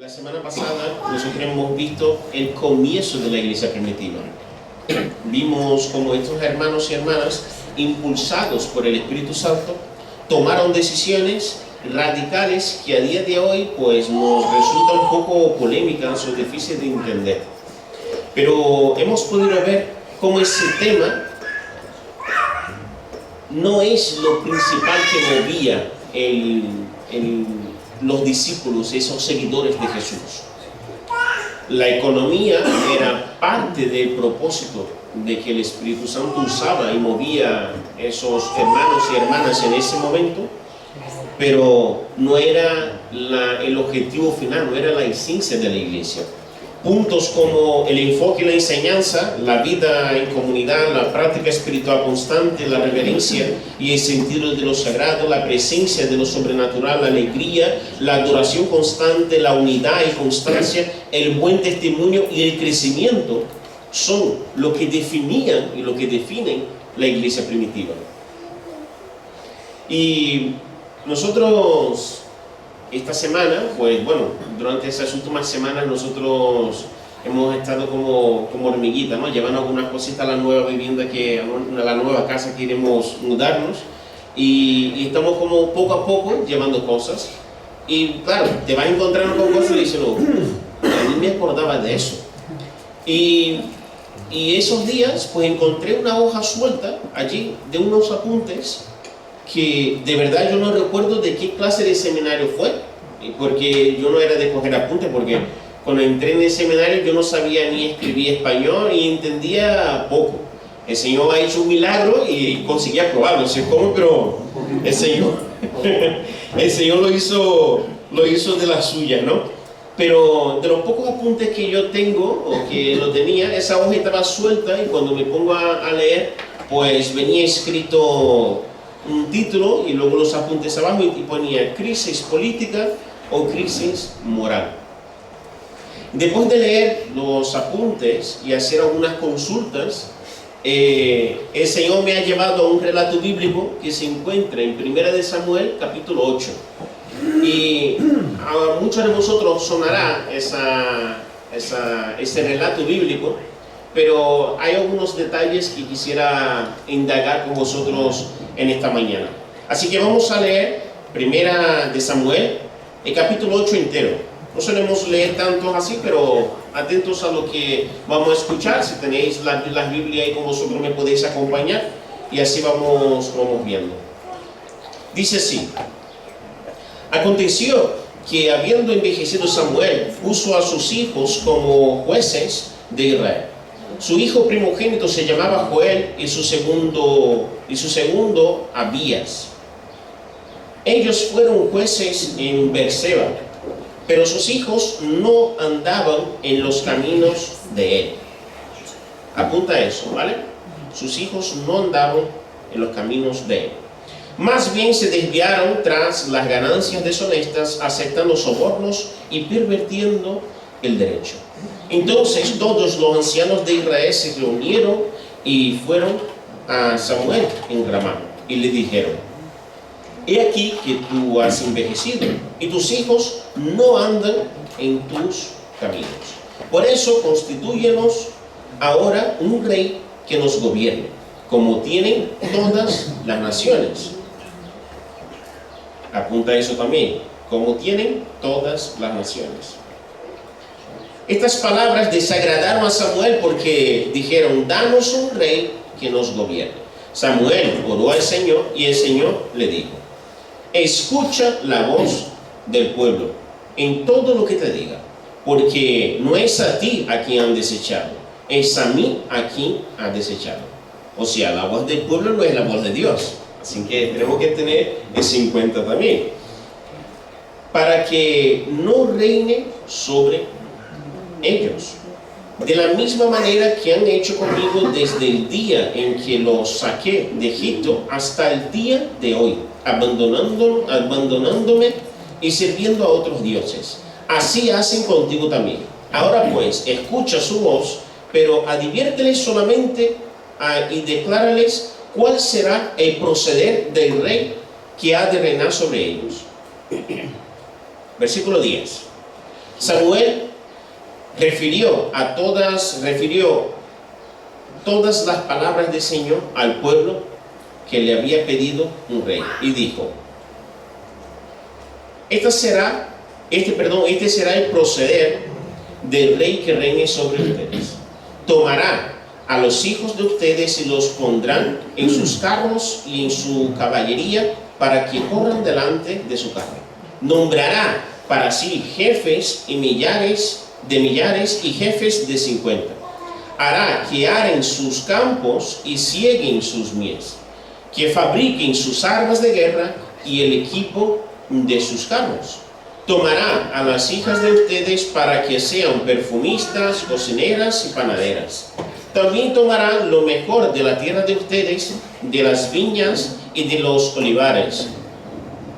La semana pasada nosotros hemos visto el comienzo de la iglesia primitiva. Vimos cómo estos hermanos y hermanas, impulsados por el Espíritu Santo, tomaron decisiones radicales que a día de hoy pues nos resultan un poco polémicas o difíciles de entender. Pero hemos podido ver cómo ese tema no es lo principal que movía los discípulos, esos seguidores de Jesús. La economía era parte del propósito de que el Espíritu Santo usaba y movía esos hermanos y hermanas en ese momento, pero no era el objetivo final, no era la esencia de la iglesia. Puntos como el enfoque y la enseñanza, la vida en comunidad, la práctica espiritual constante, la reverencia y el sentido de lo sagrado, la presencia de lo sobrenatural, la alegría, la adoración constante, la unidad y constancia, el buen testimonio y el crecimiento son lo que definían y lo que definen la iglesia primitiva. Y nosotros esta semana, pues bueno, durante esas últimas semanas nosotros hemos estado como hormiguitas, ¿no? Llevando algunas cositas a la nueva vivienda, a la nueva casa que iremos mudarnos, y estamos como poco a poco llevando cosas. Y claro, te vas encontrando con cosas y dices, no, a mí me acordaba de eso. Y esos días pues encontré una hoja suelta allí de unos apuntes que de verdad yo no recuerdo de qué clase de seminario fue, porque yo no era de coger apuntes, porque cuando entré en el seminario yo no sabía ni escribir español y entendía poco. El Señor ha hecho un milagro y conseguí aprobarlo, no sé cómo, pero el Señor lo hizo de la suya, ¿no? Pero de los pocos apuntes que yo tengo, o que lo tenía, esa hoja estaba suelta y cuando me pongo a leer, pues venía escrito un título y luego los apuntes abajo y ponía crisis política o crisis moral. Después de leer los apuntes y hacer algunas consultas, el Señor me ha llevado a un relato bíblico que se encuentra en 1 de Samuel capítulo 8. Y a muchos de vosotros sonará ese relato bíblico, pero hay algunos detalles que quisiera indagar con vosotros en esta mañana. Así que vamos a leer 1 de Samuel, el capítulo 8 entero. No solemos leer tanto así, pero atentos a lo que vamos a escuchar. Si tenéis la Biblia ahí con vosotros me podéis acompañar y así vamos viendo. Dice así: aconteció que habiendo envejecido Samuel, puso a sus hijos como jueces de Israel. Su hijo primogénito se llamaba Joel y su segundo Abías. Ellos fueron jueces en Beerseba, pero sus hijos no andaban en los caminos de él. Apunta eso, ¿vale? Sus hijos no andaban en los caminos de él. Más bien se desviaron tras las ganancias deshonestas, aceptando sobornos y pervirtiendo el derecho. Entonces todos los ancianos de Israel se reunieron y fueron a Samuel en Ramá y le dijeron: he aquí que tú has envejecido y tus hijos no andan en tus caminos. Por eso constitúyenos ahora un rey que nos gobierne, como tienen todas las naciones. Apunta eso también, como tienen todas las naciones. Estas palabras desagradaron a Samuel porque dijeron: danos un rey que nos gobierne. Samuel oró al Señor y el Señor le dijo: escucha la voz del pueblo en todo lo que te diga, porque no es a ti a quien han desechado, es a mí a quien han desechado. O sea, la voz del pueblo no es la voz de Dios. Así que tenemos que tener eso en cuenta también. Para que no reine sobre ellos, de la misma manera que han hecho conmigo desde el día en que los saqué de Egipto hasta el día de hoy, abandonándome y sirviendo a otros dioses. Así hacen contigo también. Ahora pues, escucha su voz, pero adviérteles solamente y declárales cuál será el proceder del rey que ha de reinar sobre ellos. Versículo 10. Samuel refirió todas las palabras del Señor al pueblo que le había pedido un rey. Y dijo, este será el proceder del rey que reine sobre ustedes. Tomará a los hijos de ustedes y los pondrán en sus carros y en su caballería para que corran delante de su carro. Nombrará para sí jefes y millares y jefes de 50. Hará que aren sus campos y cieguen sus mies, que fabriquen sus armas de guerra y el equipo de sus carros. Tomará a las hijas de ustedes para que sean perfumistas, cocineras y panaderas. También tomará lo mejor de la tierra de ustedes, de las viñas y de los olivares,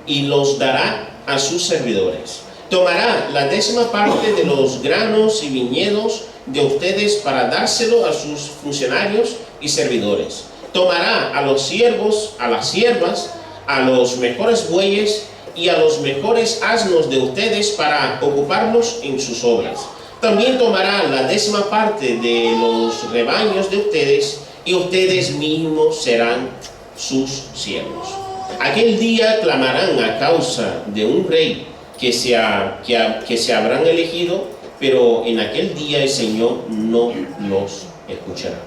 y los dará a sus servidores. Tomará la 10ª parte de los granos y viñedos de ustedes para dárselo a sus funcionarios y servidores. Tomará a los siervos, a las siervas, a los mejores bueyes y a los mejores asnos de ustedes para ocuparlos en sus obras. También tomará la 10ª parte de los rebaños de ustedes, y ustedes mismos serán sus siervos. Aquel día clamarán a causa de un rey que se habrán elegido, pero en aquel día el Señor no los escuchará.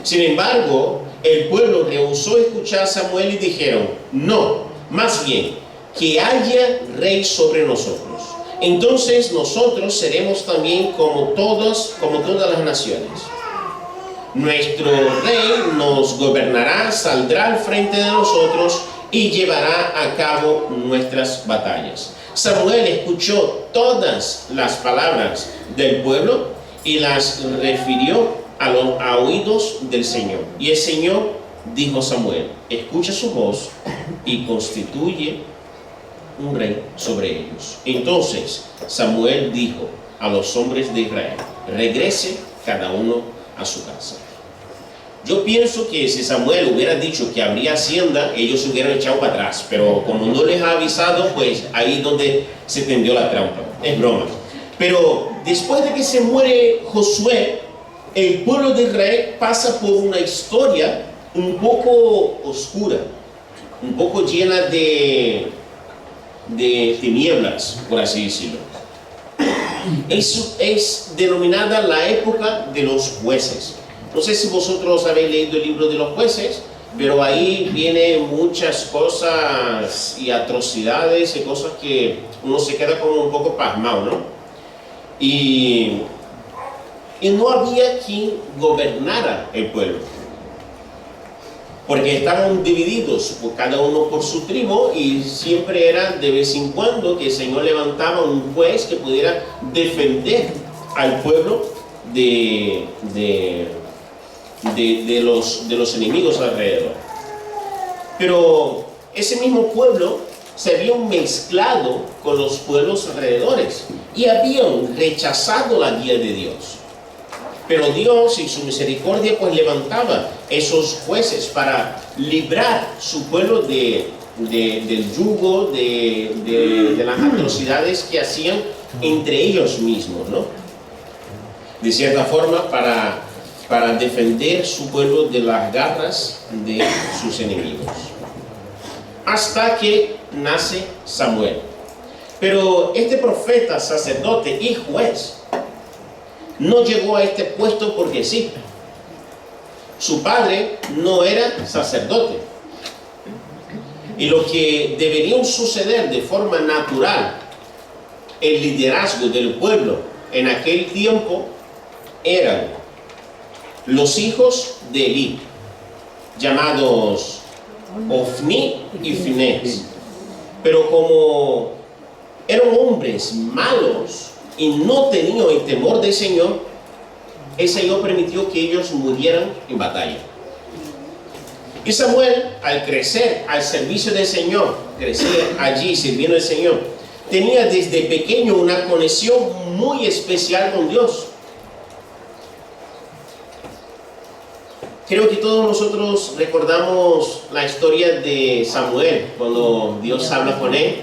Sin embargo, el pueblo rehusó escuchar a Samuel y dijeron, no, más bien, que haya rey sobre nosotros. Entonces nosotros seremos también como todas las naciones. Nuestro rey nos gobernará, saldrá al frente de nosotros y llevará a cabo nuestras batallas. Samuel escuchó todas las palabras del pueblo y las refirió a oídos del Señor. Y el Señor dijo a Samuel, escucha su voz y constituye un rey sobre ellos. Entonces Samuel dijo a los hombres de Israel, regrese cada uno a su casa. Yo pienso que si Samuel hubiera dicho que habría hacienda, ellos se hubieran echado para atrás, pero como no les ha avisado, pues ahí es donde se tendió la trampa. Es broma. Pero después de que se muere Josué, el pueblo de Israel pasa por una historia un poco oscura, un poco llena de tinieblas, por así decirlo. Eso es denominada la época de los jueces. No sé si vosotros habéis leído el libro de los jueces, pero ahí vienen muchas cosas y atrocidades y cosas que uno se queda como un poco pasmado, ¿no? Y no había quien gobernara el pueblo, porque estaban divididos, cada uno por su tribu, y siempre era de vez en cuando que el Señor levantaba un juez que pudiera defender al pueblo de los enemigos alrededor. Pero ese mismo pueblo se había mezclado con los pueblos alrededores y habían rechazado la guía de Dios. Pero Dios en su misericordia pues levantaba esos jueces para librar su pueblo del yugo, de las atrocidades que hacían entre ellos mismos, ¿no? De cierta forma para defender su pueblo de las garras de sus enemigos. Hasta que nace Samuel. Pero este profeta, sacerdote y juez no llegó a este puesto porque sí. Su padre no era sacerdote. Y lo que debería suceder de forma natural, el liderazgo del pueblo en aquel tiempo, eran los hijos de Elí, llamados Ofni y Finés. Pero como eran hombres malos y no tenían el temor del Señor, el Señor permitió que ellos murieran en batalla. Y Samuel, al crecer al servicio del Señor, crecer allí sirviendo al Señor, tenía desde pequeño una conexión muy especial con Dios. Creo que todos nosotros recordamos la historia de Samuel, cuando Dios habla con él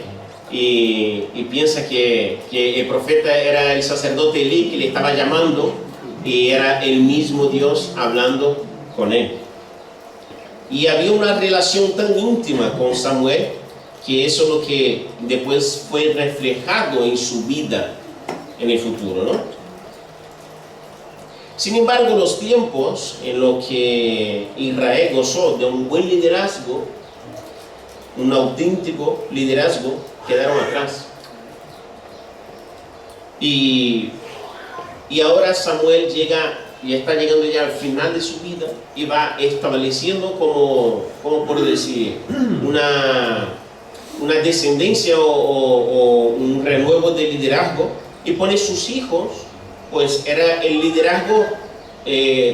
y piensa que el profeta era el sacerdote Elí que le estaba llamando y era el mismo Dios hablando con él. Y había una relación tan íntima con Samuel que eso es lo que después fue reflejado en su vida en el futuro, ¿no? Sin embargo, los tiempos en los que Israel gozó de un buen liderazgo, un auténtico liderazgo, quedaron atrás. Y ahora Samuel está llegando ya al final de su vida y va estableciendo como por decir, una descendencia o un renuevo de liderazgo, y pone sus hijos, pues era el liderazgo,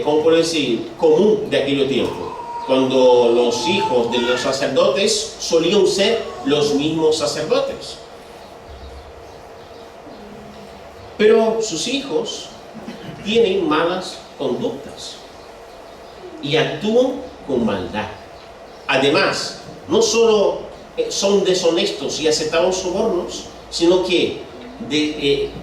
como por decir, común de aquel tiempo, cuando los hijos de los sacerdotes solían ser los mismos sacerdotes. Pero sus hijos tienen malas conductas y actúan con maldad. Además, no solo son deshonestos y aceptaban sobornos, sino que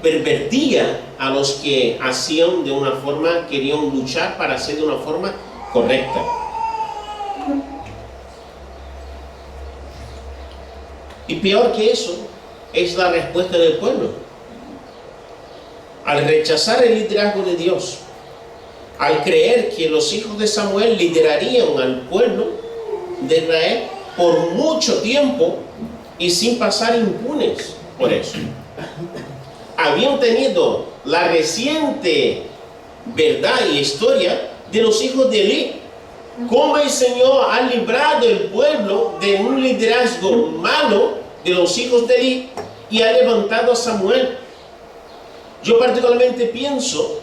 pervertían a los que hacían de una forma, querían luchar para hacer de una forma correcta. Y peor que eso es la respuesta del pueblo. Al rechazar el liderazgo de Dios, al creer que los hijos de Samuel liderarían al pueblo de Israel por mucho tiempo y sin pasar impunes por eso. Habían tenido la reciente verdad y historia de los hijos de Elí, cómo el Señor ha librado el pueblo de un liderazgo malo de los hijos de Elí y ha levantado a Samuel. Yo particularmente pienso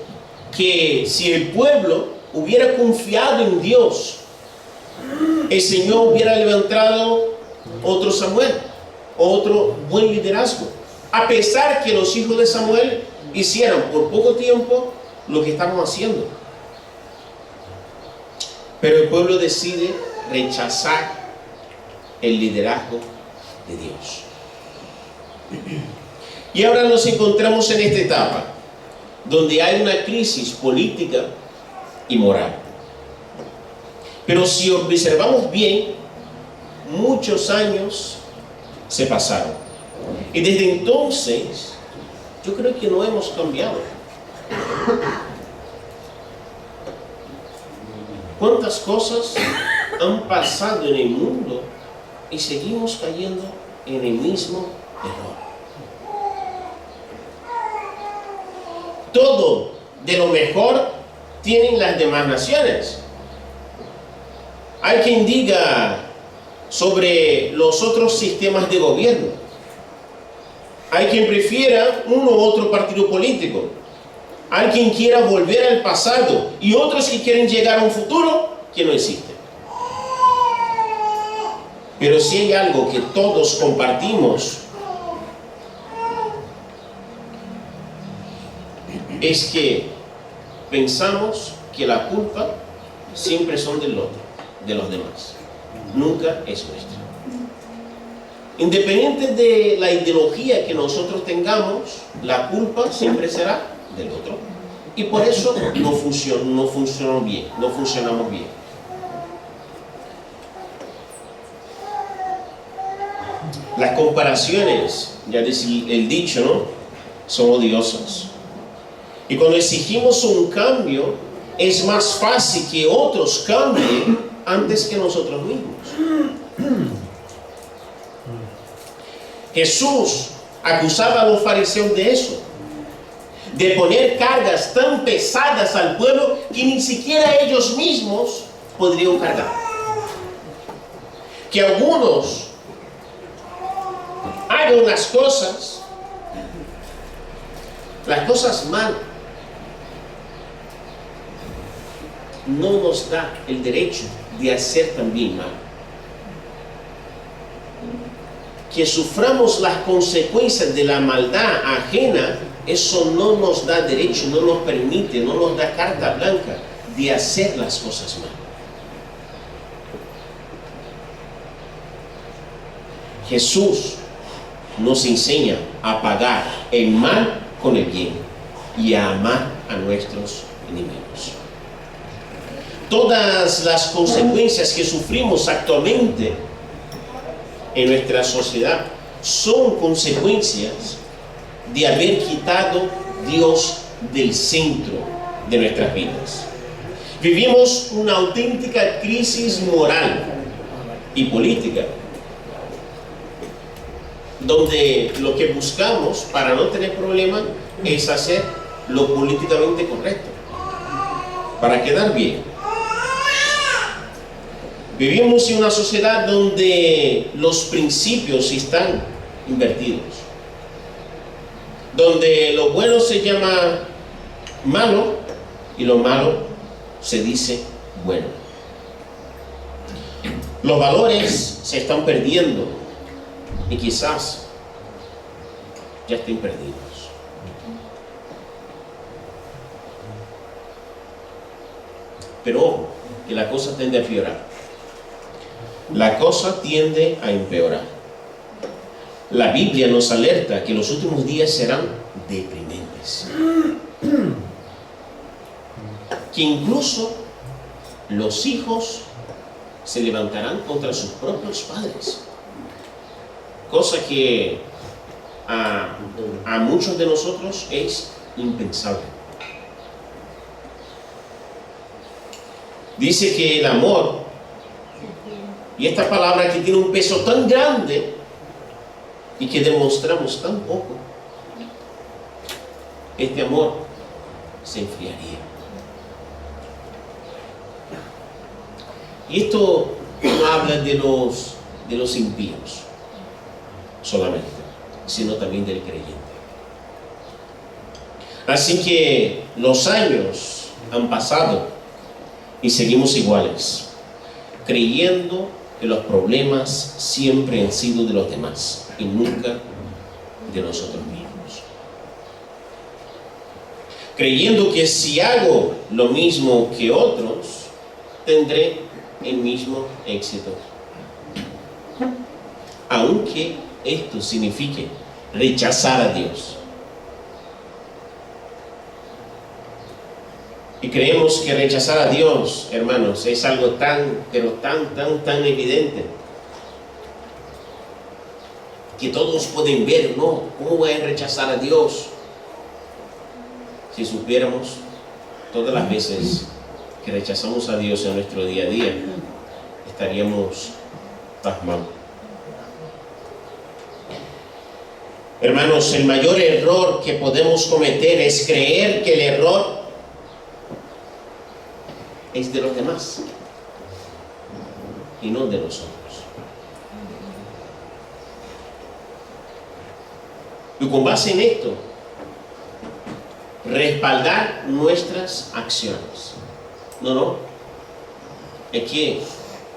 que si el pueblo hubiera confiado en Dios, el Señor hubiera levantado otro Samuel, otro buen liderazgo, a pesar que los hijos de Samuel hicieron por poco tiempo lo que estamos haciendo. Pero el pueblo decide rechazar el liderazgo de Dios. Y ahora nos encontramos en esta etapa, donde hay una crisis política y moral. Pero si observamos bien, muchos años se pasaron. Y desde entonces, yo creo que no hemos cambiado. ¿Cuántas cosas han pasado en el mundo y seguimos cayendo en el mismo error? Todo de lo mejor tienen las demás naciones. Hay quien diga sobre los otros sistemas de gobierno. Hay quien prefiera uno u otro partido político. Hay quien quiera volver al pasado y otros que quieren llegar a un futuro que no existe. Pero si hay algo que todos compartimos, es que pensamos que la culpa siempre son del otro, de los demás. Nunca es nuestra. Independiente de la ideología que nosotros tengamos, la culpa siempre será del otro. Y por eso no funcionamos bien. Las comparaciones, ya decía el dicho, ¿no?, son odiosas. Y cuando exigimos un cambio, es más fácil que otros cambien antes que nosotros mismos. Jesús acusaba a los fariseos de eso, de poner cargas tan pesadas al pueblo que ni siquiera ellos mismos podrían cargar. Que algunos hagan las cosas mal, no nos da el derecho de hacer también mal. Que suframos las consecuencias de la maldad ajena, eso no nos da derecho, no nos permite, no nos da carta blanca de hacer las cosas mal. Jesús nos enseña a pagar el mal con el bien y a amar a nuestros enemigos. Todas las consecuencias que sufrimos actualmente en nuestra sociedad son consecuencias de haber quitado Dios del centro de nuestras vidas. Vivimos una auténtica crisis moral y política, donde lo que buscamos para no tener problemas es hacer lo políticamente correcto, para quedar bien. Vivimos en una sociedad donde los principios están invertidos, donde lo bueno se llama malo y lo malo se dice bueno. Los valores se están perdiendo y quizás ya estén perdidos. Pero ojo, que la cosa tiende a empeorar. La cosa tiende a empeorar. La Biblia nos alerta que los últimos días serán deprimentes. Que incluso los hijos se levantarán contra sus propios padres. Cosa que a muchos de nosotros es impensable. Dice que el amor, y esta palabra que tiene un peso tan grande y que demostramos tan poco, este amor se enfriaría. Y esto no habla de los impíos solamente, sino también del creyente. Así que los años han pasado y seguimos iguales, creyendo que los problemas siempre han sido de los demás y nunca de nosotros mismos. Creyendo que si hago lo mismo que otros, tendré el mismo éxito. Aunque esto signifique rechazar a Dios. Y creemos que rechazar a Dios, hermanos, es algo tan evidente, que todos pueden ver, ¿no? ¿Cómo voy a rechazar a Dios? Si supiéramos todas las veces que rechazamos a Dios en nuestro día a día, estaríamos pasmados. Hermanos, el mayor error que podemos cometer es creer que el error es de los demás y no de nosotros. Y con base en esto, respaldar nuestras acciones. No. Es que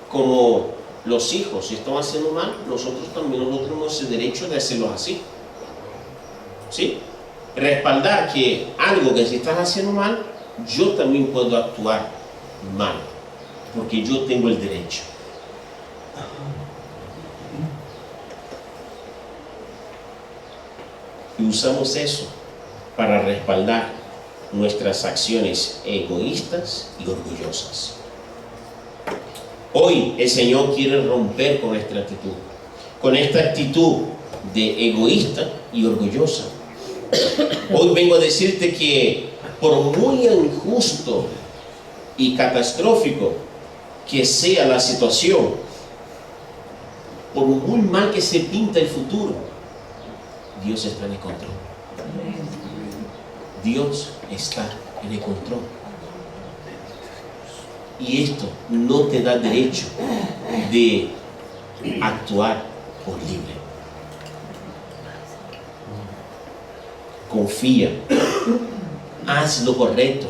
como los hijos si están haciendo mal, nosotros también no tenemos el derecho de hacerlo así. ¿Sí? Respaldar que algo que si estás haciendo mal, yo también puedo actuar mal, porque yo tengo el derecho. Y usamos eso para respaldar nuestras acciones egoístas y orgullosas. Hoy el Señor quiere romper con esta actitud de egoísta y orgullosa. Hoy vengo a decirte que por muy injusto y catastrófico que sea la situación, por muy mal que se pinta el futuro, Dios está en el control. Dios está en el control. Y esto no te da derecho de actuar por libre. Confía, haz lo correcto,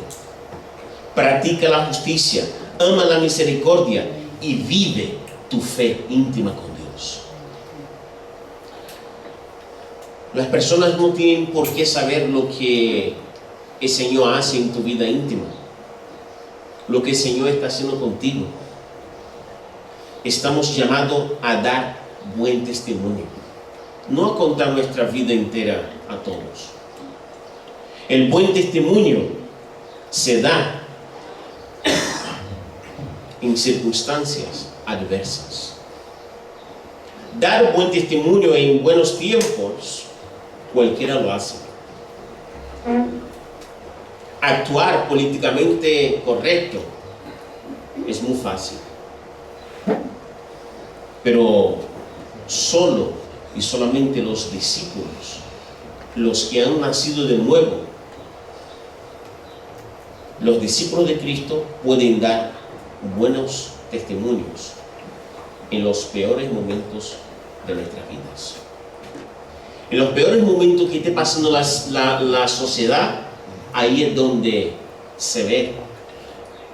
practica la justicia, ama la misericordia y vive tu fe íntima con Dios. Las personas no tienen por qué saber lo que el Señor hace en tu vida íntima, lo que el Señor está haciendo contigo. Estamos llamados a dar buen testimonio. no a contar nuestra vida entera a todos. El buen testimonio se da en circunstancias adversas. Dar buen testimonio en buenos tiempos, cualquiera lo hace. Actuar políticamente correcto es muy fácil. Pero solo y solamente los discípulos, los que han nacido de nuevo, los discípulos de Cristo pueden dar buenos testimonios en los peores momentos de nuestras vidas. En los peores momentos que esté pasando la sociedad, ahí es donde se ve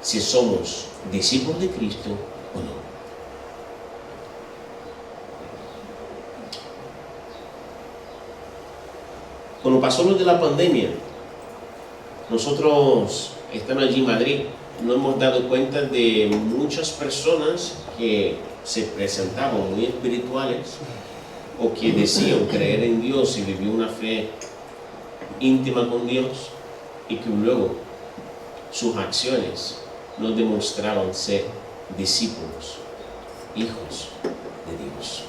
si somos discípulos de Cristo o no. Cuando pasó lo de la pandemia, nosotros estando allí en Madrid, nos hemos dado cuenta de muchas personas que se presentaban muy espirituales o que decían creer en Dios y vivir una fe íntima con Dios, y que luego sus acciones no demostraban ser discípulos, hijos de Dios.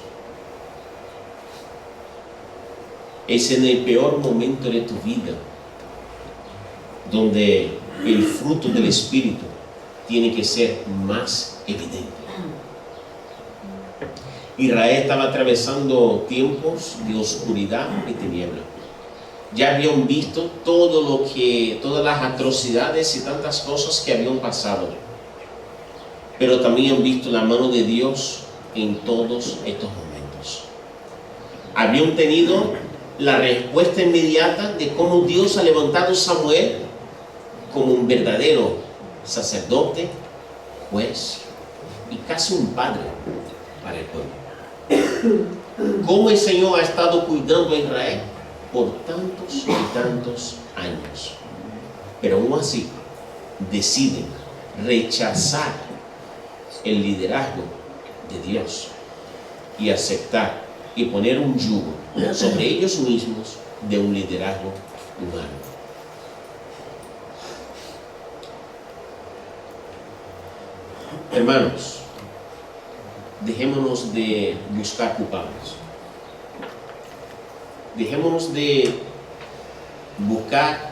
Es en el peor momento de tu vida donde el fruto del Espíritu tiene que ser más evidente. Israel estaba atravesando tiempos de oscuridad y tiniebla. Ya habían visto todas las atrocidades y tantas cosas que habían pasado, pero también han visto la mano de Dios en todos estos momentos. Habían tenido la respuesta inmediata de cómo Dios ha levantado a Samuel como un verdadero sacerdote, juez y casi un padre para el pueblo. Cómo el Señor ha estado cuidando a Israel por tantos y tantos años, pero aún así deciden rechazar el liderazgo de Dios y aceptar y poner un yugo sobre ellos mismos de un liderazgo humano. Hermanos, dejémonos de buscar culpables. Dejémonos de buscar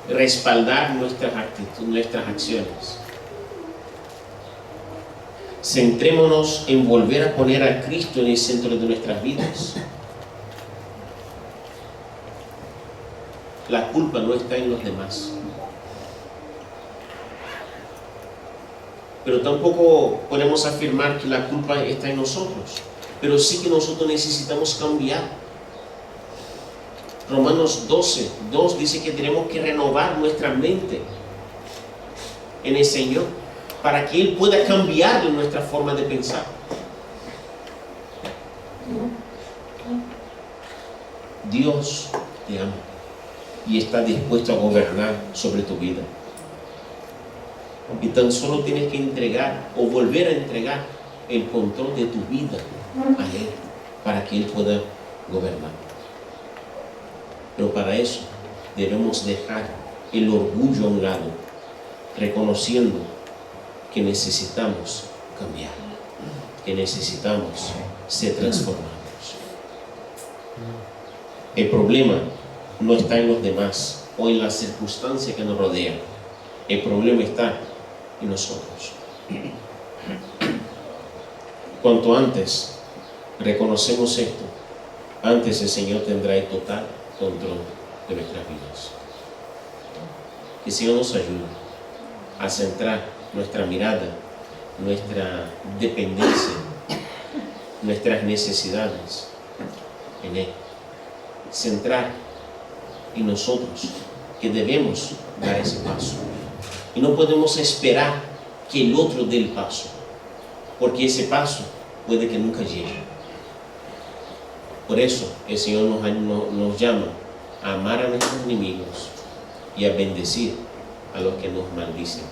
respaldar nuestras actitudes, nuestras acciones. Centrémonos en volver a poner a Cristo en el centro de nuestras vidas. La culpa no está en los demás. Pero tampoco podemos afirmar que la culpa está en nosotros. Pero sí que nosotros necesitamos cambiar. Romanos 12:2 dice que tenemos que renovar nuestra mente en el Señor para que Él pueda cambiar nuestra forma de pensar. Dios te ama y está dispuesto a gobernar sobre tu vida. Y tan solo tienes que entregar o volver a entregar el control de tu vida a Él para que Él pueda gobernar. Pero para eso debemos dejar el orgullo a un lado, reconociendo que necesitamos cambiar, que necesitamos ser transformados. El problema no está en los demás o en las circunstancias que nos rodean. El problema está en nosotros. Cuanto antes reconocemos esto, antes el Señor tendrá el total control de nuestras vidas. Que el Señor nos ayude a centrar nuestra mirada, nuestra dependencia, nuestras necesidades en Él. Centrar en nosotros que debemos dar ese paso. Y no podemos esperar que el otro dé el paso, porque ese paso puede que nunca llegue. Por eso el Señor nos llama a amar a nuestros enemigos y a bendecir a los que nos maldicen.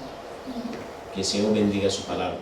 Que el Señor bendiga su palabra.